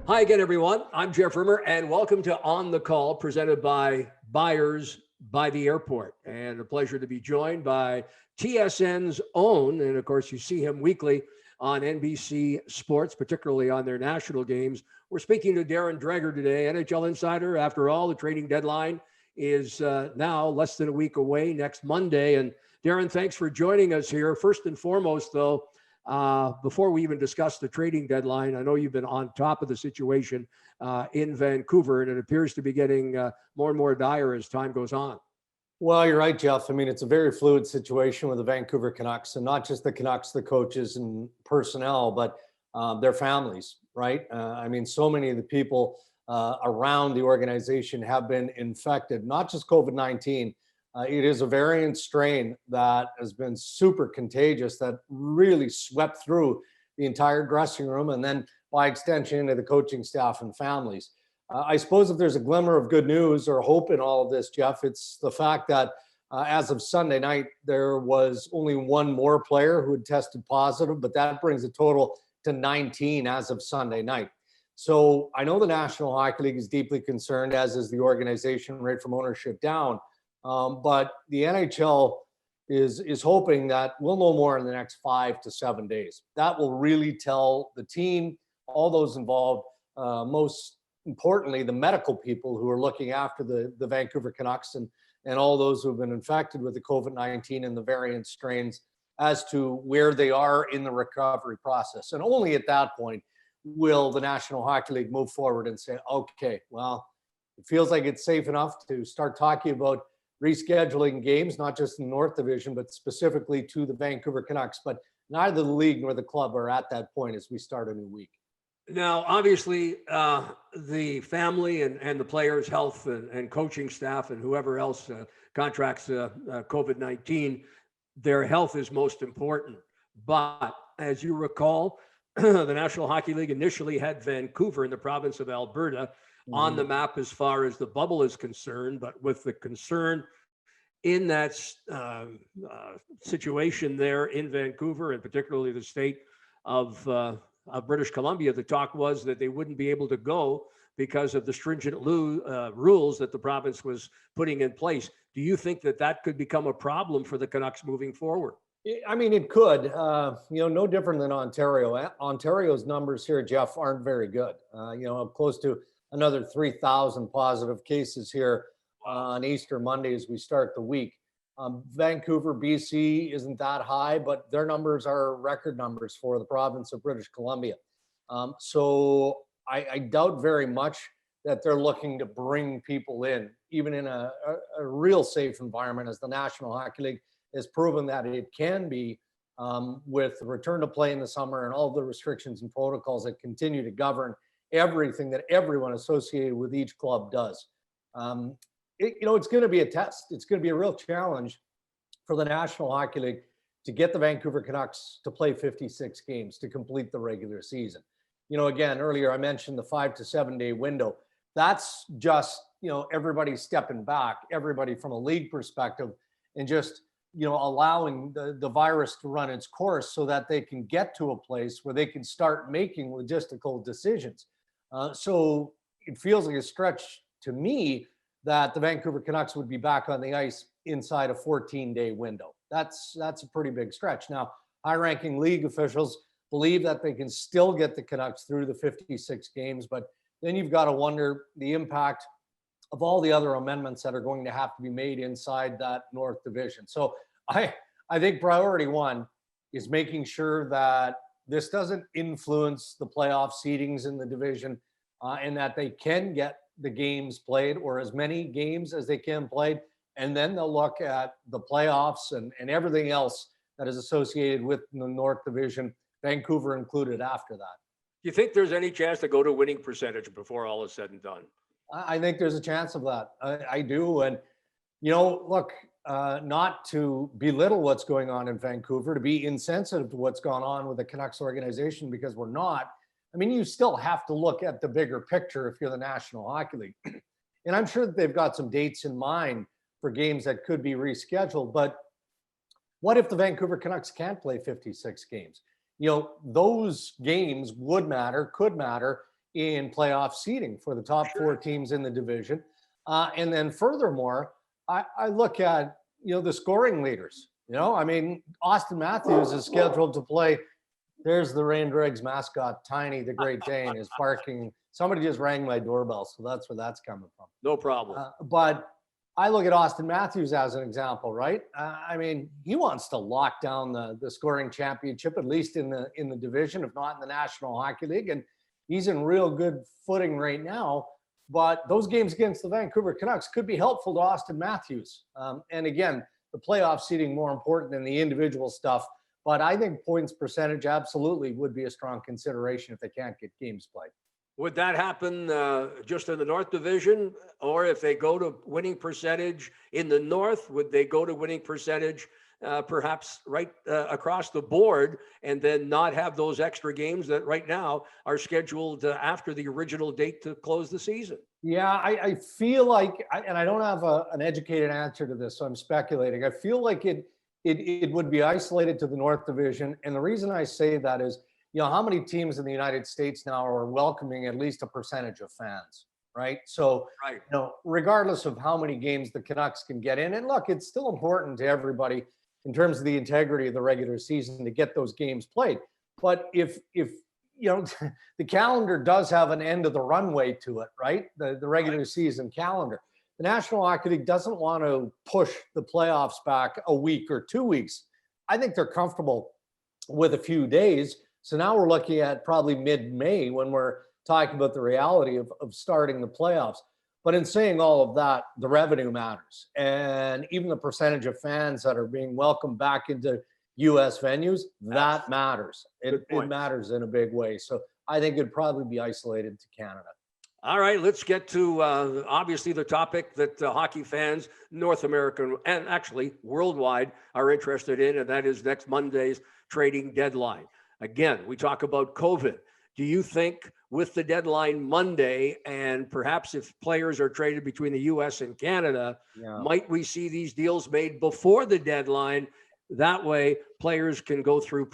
Hi again, everyone. I'm Jeff Rimmer, and welcome to On the Call, presented by Byers by the Airport. And a pleasure to be joined by TSN's own, and of course, you see him weekly on NBC Sports, particularly on their national games. We're speaking to Darren Dreger today, NHL insider. After all, the trading deadline is now less than a week away, next Monday. And Darren, thanks for joining us here. First and foremost, though, before we even discuss the trading deadline, I know you've been on top of the situation in Vancouver, and it appears to be getting more and more dire as time goes on. Well, you're right, Jeff. I mean, it's a very fluid situation with the Vancouver Canucks, and not just the Canucks, the coaches and personnel, but their families, right? I mean, so many of the people around the organization have been infected, not just COVID-19. It is a variant strain that has been super contagious that really swept through the entire dressing room and then by extension into the coaching staff and families. I suppose if there's a glimmer of good news or hope in all of this, Jeff, it's the fact that as of Sunday night, there was only one more player who had tested positive, but that brings the total to 19 as of Sunday night. So I know the National Hockey League is deeply concerned, as is the organization right from ownership down. But the NHL is hoping that we'll know more in the next 5 to 7 days. That will really tell the team, all those involved, most importantly, the medical people who are looking after the Vancouver Canucks and all those who have been infected with the COVID-19 and the variant strains as to where they are in the recovery process. And only at that point will the National Hockey League move forward and say, okay, well, it feels like it's safe enough to start talking about rescheduling games, not just in the North Division, but specifically to the Vancouver Canucks. But neither the league nor the club are at that point as we start a new week. Now, obviously, the family and the players' health and coaching staff and whoever else contracts COVID-19, their health is most important. But as you recall, the National Hockey League initially had Vancouver in the province of Alberta on the map as far as the bubble is concerned, but with the concern in that situation there in Vancouver, and particularly the state of British Columbia, the talk was that they wouldn't be able to go because of the stringent rules that the province was putting in place. Do you think that could become a problem for the Canucks moving forward? I mean, it could, no different than Ontario. Ontario's numbers here, Jeff, aren't very good. Close to another 3,000 positive cases here on Easter Monday as we start the week. Vancouver, BC isn't that high, but their numbers are record numbers for the province of British Columbia. So I doubt very much that they're looking to bring people in, even in a real safe environment, as the National Hockey League has proven that it can be, with the return to play in the summer and all the restrictions and protocols that continue to govern everything that everyone associated with each club does. It's going to be a test. It's going to be a real challenge for the National Hockey League to get the Vancouver Canucks to play 56 games to complete the regular season. Again, earlier I mentioned the 5 to 7 day window. That's just, everybody stepping back, everybody from a league perspective, and just, allowing the virus to run its course so that they can get to a place where they can start making logistical decisions. So it feels like a stretch to me that the Vancouver Canucks would be back on the ice inside a 14-day window. That's a pretty big stretch. Now, high-ranking league officials believe that they can still get the Canucks through the 56 games, but then you've got to wonder the impact of all the other amendments that are going to have to be made inside that North Division. So I think priority one is making sure that this doesn't influence the playoff seedings in the division, and that they can get the games played, or as many games as they can play. And then they'll look at the playoffs and everything else that is associated with the North Division, Vancouver included, after that. Do you think there's any chance to go to winning percentage before all is said and done? I think there's a chance of that. I do. And, look, not to belittle what's going on in Vancouver, to be insensitive to what's gone on with the Canucks organization, because we're not. I mean, you still have to look at the bigger picture if you're the National Hockey League. And I'm sure that they've got some dates in mind for games that could be rescheduled. But what if the Vancouver Canucks can't play 56 games? Those games would matter, could matter in playoff seeding for the top four teams in the division. And then furthermore, I look at, the scoring leaders. I mean, Austin Matthews is scheduled to play. There's the Darren Dreger's mascot, Tiny the Great Dane, is barking. Somebody just rang my doorbell, so that's where that's coming from. No problem. But I look at Austin Matthews as an example, right? I mean, he wants to lock down the scoring championship, at least in the division, if not in the National Hockey League. And he's in real good footing right now. But those games against the Vancouver Canucks could be helpful to Austin Matthews. And again, the playoff seeding more important than the individual stuff. But I think points percentage absolutely would be a strong consideration if they can't get games played. Would that happen just in the North Division? Or if they go to winning percentage in the North, would they go to winning percentage perhaps right across the board and then not have those extra games that right now are scheduled after the original date to close the season? Yeah, I feel like, and I don't have an educated answer to this, so I'm speculating. I feel like it would be isolated to the North Division. And the reason I say that is, how many teams in the United States now are welcoming at least a percentage of fans, right? So, right. Regardless of how many games the Canucks can get in, and look, it's still important to everybody in terms of the integrity of the regular season to get those games played. But if the calendar does have an end of the runway to it, right? The regular season calendar. The National Hockey League doesn't want to push the playoffs back a week or 2 weeks. I think they're comfortable with a few days. So now we're looking at probably mid-May when we're talking about the reality of starting the playoffs. But in saying all of that, the revenue matters. And even the percentage of fans that are being welcomed back into U.S. venues, that matters. It matters in a big way. So I think it'd probably be isolated to Canada. All right, let's get to obviously the topic that hockey fans, North American and actually worldwide, are interested in, and that is next Monday's trading deadline. Again, we talk about COVID. Do you think with the deadline Monday, and perhaps if players are traded between the U.S. and Canada, might we see these deals made before the deadline? That way, players can go through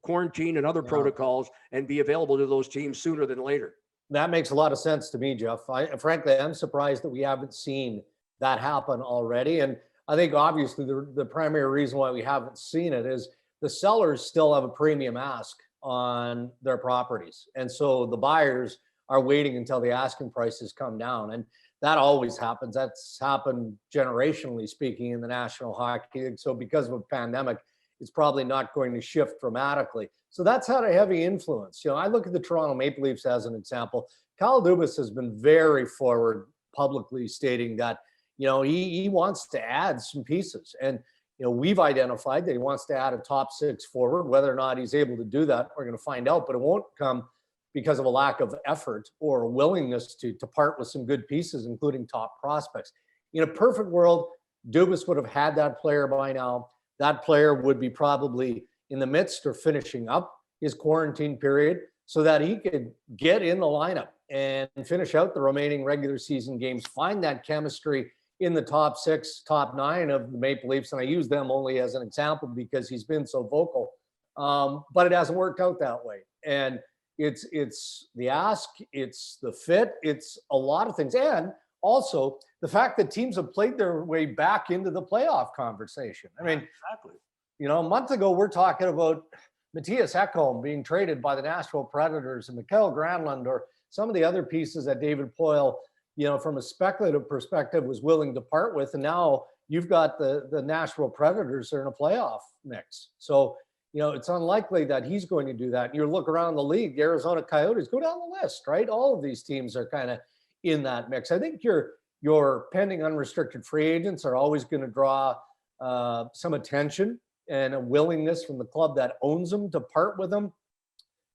quarantine and other protocols and be available to those teams sooner than later. That makes a lot of sense to me, Jeff. Frankly, I'm surprised that we haven't seen that happen already. And I think obviously the primary reason why we haven't seen it is the sellers still have a premium ask on their properties. And so the buyers are waiting until the asking prices come down. And that always happens. That's happened generationally speaking in the National Hockey League. So because of a pandemic, it's probably not going to shift dramatically. So that's had a heavy influence. I look at the Toronto Maple Leafs as an example. Kyle Dubas has been very forward publicly stating that, he wants to add some pieces. And, we've identified that he wants to add a top six forward. Whether or not he's able to do that, we're going to find out, but it won't come because of a lack of effort or a willingness to part with some good pieces, including top prospects. In a perfect world, Dubas would have had that player by now. That player would be probably in the midst or finishing up his quarantine period so that he could get in the lineup and finish out the remaining regular season games, find that chemistry in the top six, top nine of the Maple Leafs. And I use them only as an example because he's been so vocal. But it hasn't worked out that way. And it's the ask, it's the fit, it's a lot of things. And also the fact that teams have played their way back into the playoff conversation. I mean, exactly. A month ago, we're talking about Matthias Ekholm being traded by the Nashville Predators and Mikael Granlund or some of the other pieces that David Poile, from a speculative perspective, was willing to part with. And now you've got the Nashville Predators are in a playoff mix. So, it's unlikely that he's going to do that. You look around the league, the Arizona Coyotes, go down the list, right? All of these teams are kind of in that mix. I think your pending unrestricted free agents are always going to draw some attention and a willingness from the club that owns them to part with them.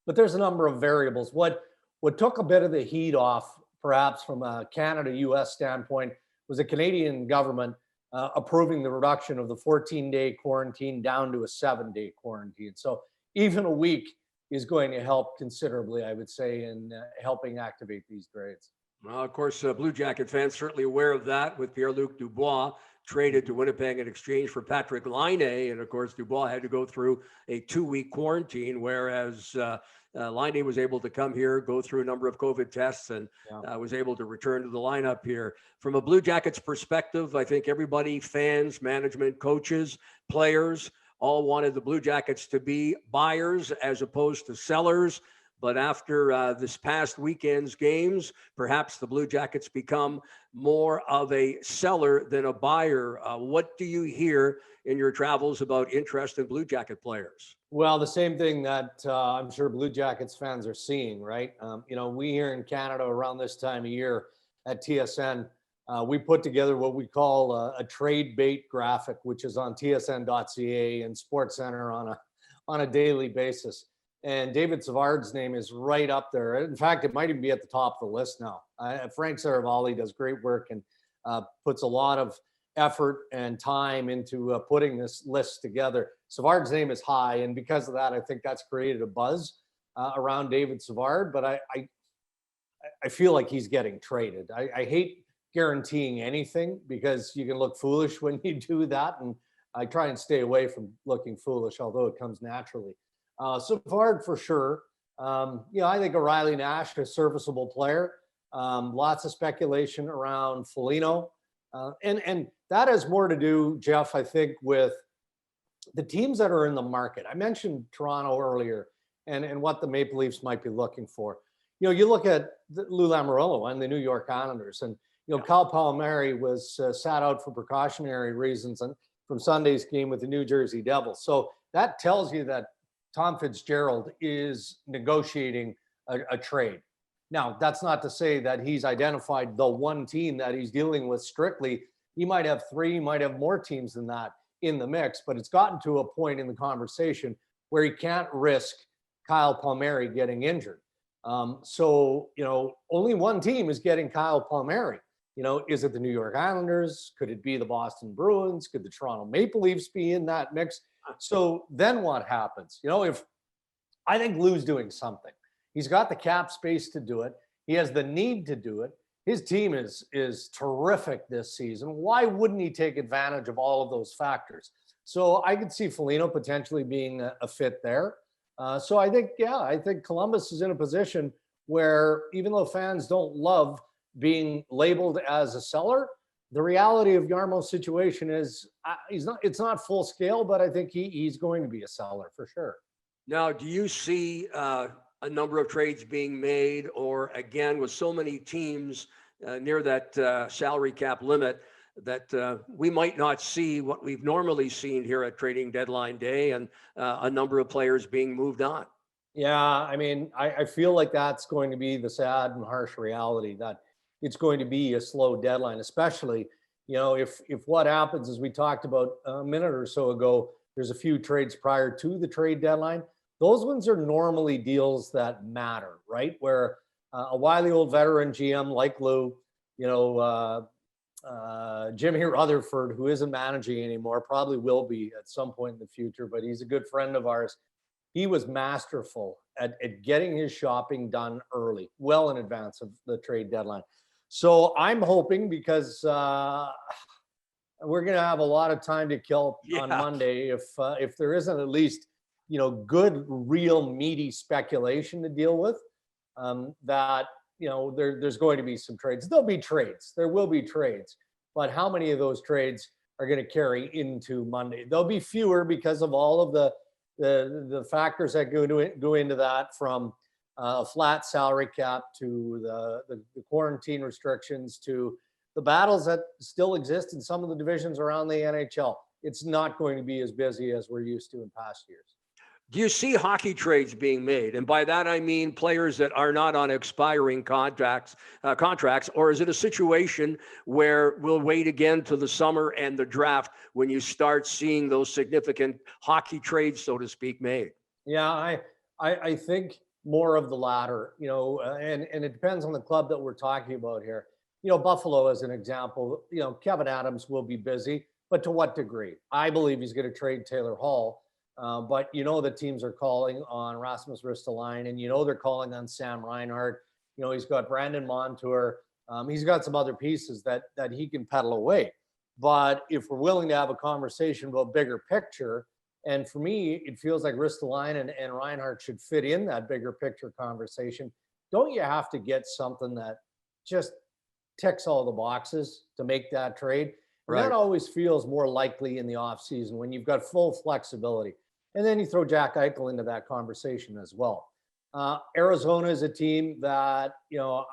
But there's a number of variables. What took a bit of the heat off, perhaps from a Canada-US standpoint, was the Canadian government approving the reduction of the 14-day quarantine down to a 7-day quarantine. So even a week is going to help considerably, I would say, in helping activate these trades. Well, of course, Blue Jacket fans certainly aware of that with Pierre-Luc Dubois traded to Winnipeg in exchange for Patrick Laine. And of course, Dubois had to go through a 2-week quarantine, whereas Laine was able to come here, go through a number of COVID tests, and Yeah. was able to return to the lineup here. From a Blue Jackets perspective, I think everybody, fans, management, coaches, players, all wanted the Blue Jackets to be buyers as opposed to sellers. But after this past weekend's games, perhaps the Blue Jackets become more of a seller than a buyer. What do you hear in your travels about interest in Blue Jacket players? Well, the same thing that I'm sure Blue Jackets fans are seeing, right? We here in Canada around this time of year at TSN, we put together what we call a trade bait graphic, which is on tsn.ca and SportsCenter on a daily basis. And David Savard's name is right up there. In fact, it might even be at the top of the list now. Frank Saravalli does great work and puts a lot of effort and time into putting this list together. Savard's name is high, and because of that, I think that's created a buzz around David Savard. But I feel like he's getting traded. I hate guaranteeing anything because you can look foolish when you do that, and I try and stay away from looking foolish, although it comes naturally. Savard for sure. I think O'Reilly Nash is a serviceable player. Lots of speculation around Foligno. And that has more to do, Jeff, I think, with the teams that are in the market. I mentioned Toronto earlier and what the Maple Leafs might be looking for. You look at Lou Lamoriello and the New York Islanders, and, Kyle Palmieri was sat out for precautionary reasons from Sunday's game with the New Jersey Devils. So that tells you that Tom Fitzgerald is negotiating a trade. Now, that's not to say that he's identified the one team that he's dealing with strictly. He might have three, he might have more teams than that in the mix, but it's gotten to a point in the conversation where he can't risk Kyle Palmieri getting injured. Only one team is getting Kyle Palmieri. Is it the New York Islanders? Could it be the Boston Bruins? Could the Toronto Maple Leafs be in that mix? So then what happens? If I think Lou's doing something, he's got the cap space to do it. He has the need to do it. His team is terrific this season. Why wouldn't he take advantage of all of those factors? So I could see Foligno potentially being a fit there. So I think Columbus is in a position where even though fans don't love being labeled as a seller, the reality of Yarmo's situation is it's not full scale, but I think he's going to be a seller for sure. Now, do you see a number of trades being made, or again, with so many teams near that salary cap limit, that we might not see what we've normally seen here at trading deadline day, and a number of players being moved on? Yeah, I feel like that's going to be the sad and harsh reality, that it's going to be a slow deadline, especially, if what happens, as we talked about a minute or so ago, there's a few trades prior to the trade deadline. Those ones are normally deals that matter, right? Where a wily old veteran GM like Lou, Jimmy Rutherford, who isn't managing anymore, probably will be at some point in the future, but he's a good friend of ours. He was masterful at getting his shopping done early, well in advance of the trade deadline. So I'm hoping, because we're going to have a lot of time to kill on Monday, if there isn't at least, good, real, meaty speculation to deal with, that, there's going to be some trades. There'll be trades. There will be trades. But how many of those trades are going to carry into Monday? There'll be fewer because of all of the factors that go into that, from a flat salary cap to the quarantine restrictions to the battles that still exist in some of the divisions around the NHL. It's not going to be as busy as we're used to in past years. Do you see hockey trades being made? And by that, I mean players that are not on expiring contracts, or is it a situation where we'll wait again to the summer and the draft when you start seeing those significant hockey trades, so to speak, made? Yeah, I think more of the latter, and it depends on the club that we're talking about here. Buffalo, as an example, Kevin Adams will be busy, but to what degree? I believe he's going to trade Taylor Hall. But the teams are calling on Rasmus Ristolainen, and they're calling on Sam Reinhart. He's got Brandon Montour. He's got some other pieces that he can pedal away. But if we're willing to have a conversation about bigger picture, and for me, it feels like Ristolainen and Reinhart should fit in that bigger picture conversation. Don't you have to get something that just ticks all the boxes to make that trade? And Right. that always feels more likely in the offseason when you've got full flexibility. And then you throw Jack Eichel into that conversation as well. Arizona is a team that, you know,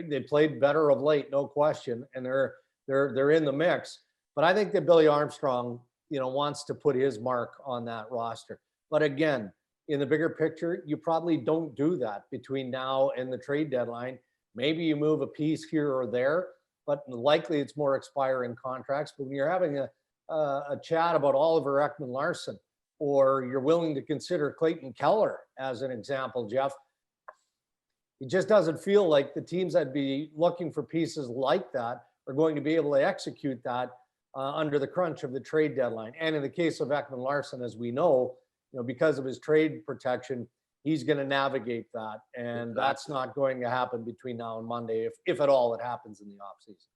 they played better of late, no question, and they're in the mix. But I think that Billy Armstrong, you know, wants to put his mark on that roster. But again, in the bigger picture, you probably don't do that between now and the trade deadline. Maybe you move a piece here or there, but likely it's more expiring contracts. But when you're having a chat about Oliver Ekman-Larsson, or you're willing to consider Clayton Keller as an example, Jeff, it just doesn't feel like the teams that'd be looking for pieces like that are going to be able to execute that under the crunch of the trade deadline. And in the case of Ekman-Larsson, as we know, you know, because of his trade protection, he's going to navigate that. And that's not going to happen between now and Monday, if at all it happens in the offseason.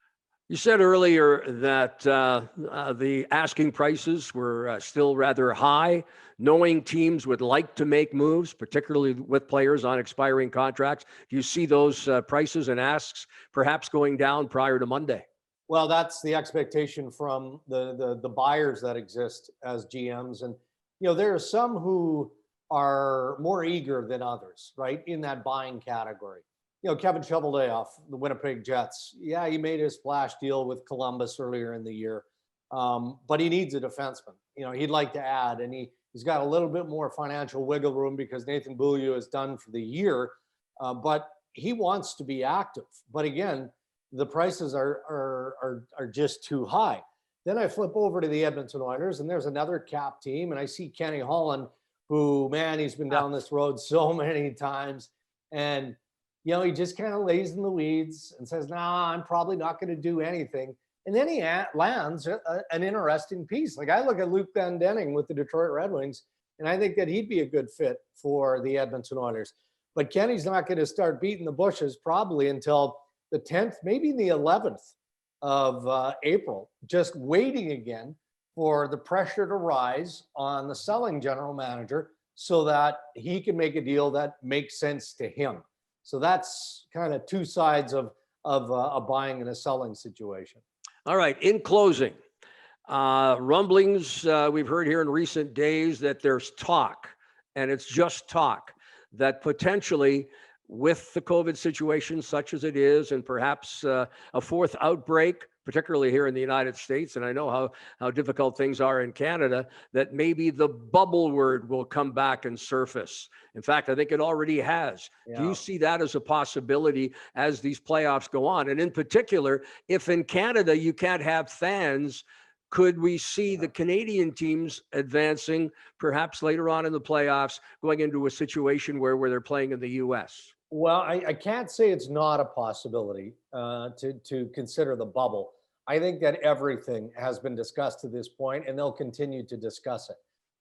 You said earlier that the asking prices were still rather high, knowing teams would like to make moves, particularly with players on expiring contracts. Do you see those prices and asks perhaps going down prior to Monday? Well, that's the expectation from the buyers that exist as GMs. And, you know, there are some who are more eager than others, right, in that buying category. You know, Kevin Cheveldayoff, the Winnipeg Jets. Yeah, he made his splash deal with Columbus earlier in the year, but he needs a defenseman. You know, he'd like to add, and he's got a little bit more financial wiggle room because Nathan Beaulieu is done for the year, but he wants to be active. But again, the prices are just too high. Then I flip over to the Edmonton Oilers, and there's another cap team, and I see Kenny Holland, who, man, he's been down this road so many times, and you know, he just kind of lays in the weeds and says, nah, I'm probably not going to do anything. And then he lands an interesting piece. Like, I look at Luke Glendening with the Detroit Red Wings, and I think that he'd be a good fit for the Edmonton Oilers. But Kenny's not going to start beating the bushes probably until the 10th, maybe the 11th of April, just waiting again for the pressure to rise on the selling general manager so that he can make a deal that makes sense to him. So that's kind of two sides of a buying and a selling situation. All right. In closing, rumblings we've heard here in recent days that there's talk, and it's just talk, that potentially with the COVID situation such as it is, and perhaps a fourth outbreak, particularly here in the United States, and I know how difficult things are in Canada, that maybe the bubble word will come back and surface. In fact, I think it already has. Yeah. Do you see that as a possibility as these playoffs go on? And in particular, if in Canada you can't have fans, could we see the Canadian teams advancing perhaps later on in the playoffs, going into a situation where they're playing in the U.S.? Well, I can't say it's not a possibility to consider the bubble. I think that everything has been discussed to this point, and they'll continue to discuss it.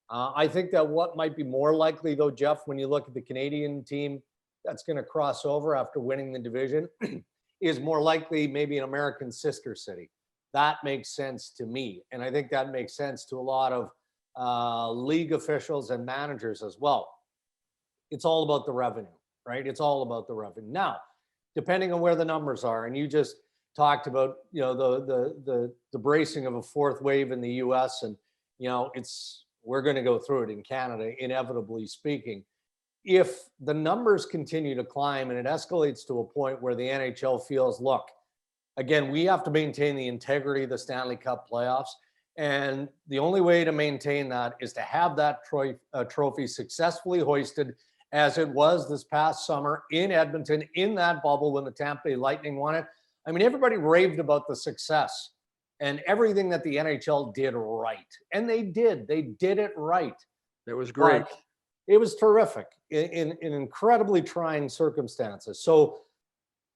I think that what might be more likely, though, Jeff, when you look at the Canadian team that's going to cross over after winning the division, is more likely maybe an American sister city. That makes sense to me. And I think that makes sense to a lot of league officials and managers as well. It's all about the revenue. Right? It's all about the revenue. Now, depending on where the numbers are, and you just talked about, you know, the bracing of a fourth wave in the US, and, you know, we're going to go through it in Canada, inevitably speaking. If the numbers continue to climb and it escalates to a point where the NHL feels, look, again, we have to maintain the integrity of the Stanley Cup playoffs. And the only way to maintain that is to have that trophy successfully hoisted, as it was this past summer in Edmonton, in that bubble when the Tampa Bay Lightning won it. I mean, everybody raved about the success and everything that the NHL did right. And they did it right. It was great. But it was terrific in incredibly trying circumstances. So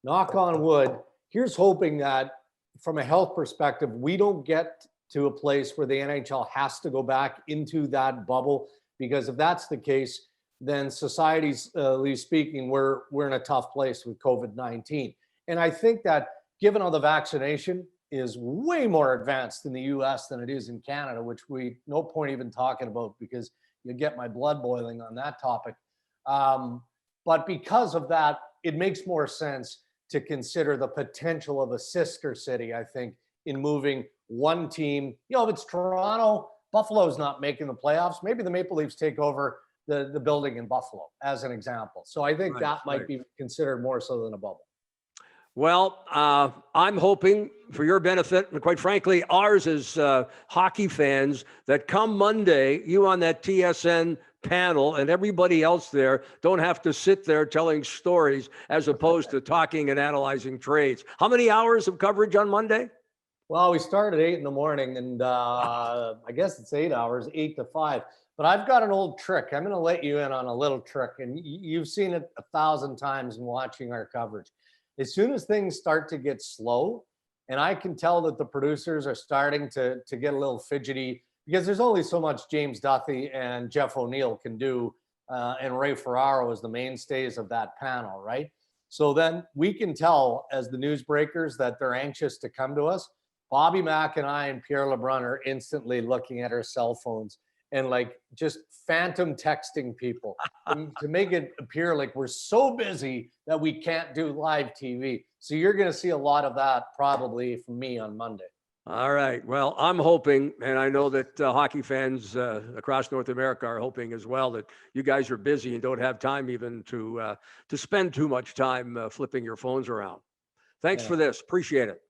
knock on wood, here's hoping that from a health perspective, we don't get to a place where the NHL has to go back into that bubble, because if that's the case, then society's speaking, we're in a tough place with COVID-19. And I think that given how the vaccination is way more advanced in the US than it is in Canada, which we no point even talking about because you get my blood boiling on that topic. But because of that, it makes more sense to consider the potential of a sister city, I think, in moving one team. You know, if it's Toronto, Buffalo's not making the playoffs. Maybe the Maple Leafs take over the building in Buffalo, as an example. So I think that might be considered more so than a bubble. Well, I'm hoping for your benefit, and quite frankly, ours as hockey fans, that come Monday, you on that TSN panel and everybody else there don't have to sit there telling stories as opposed to talking and analyzing trades. How many hours of coverage on Monday? Well, we start at 8 in the morning, and I guess it's 8 hours, 8 to 5. But I've got an old trick. I'm going to let you in on a little trick, and you've seen it 1,000 times in watching our coverage. As soon as things start to get slow, and I can tell that the producers are starting to get a little fidgety because there's only so much James Duthie and Jeff O'Neill can do, and Ray Ferraro is the mainstays of that panel, right? So then we can tell as the news breakers that they're anxious to come to us. Bobby Mack and I and Pierre LeBrun are instantly looking at our cell phones and like just phantom texting people to make it appear like we're so busy that we can't do live TV. So you're going to see a lot of that probably from me on Monday. All right. Well, I'm hoping, and I know that hockey fans across North America are hoping as well, that you guys are busy and don't have time even to spend too much time flipping your phones around. Thanks for this. Appreciate it.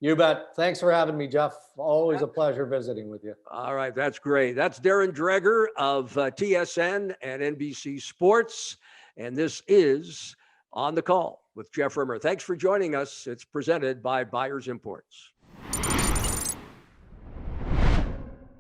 You bet. Thanks for having me, Jeff. Always a pleasure visiting with you. All right. That's great. That's Darren Dreger of TSN and NBC Sports. And this is On the Call with Jeff Rimmer. Thanks for joining us. It's presented by Byers Imports.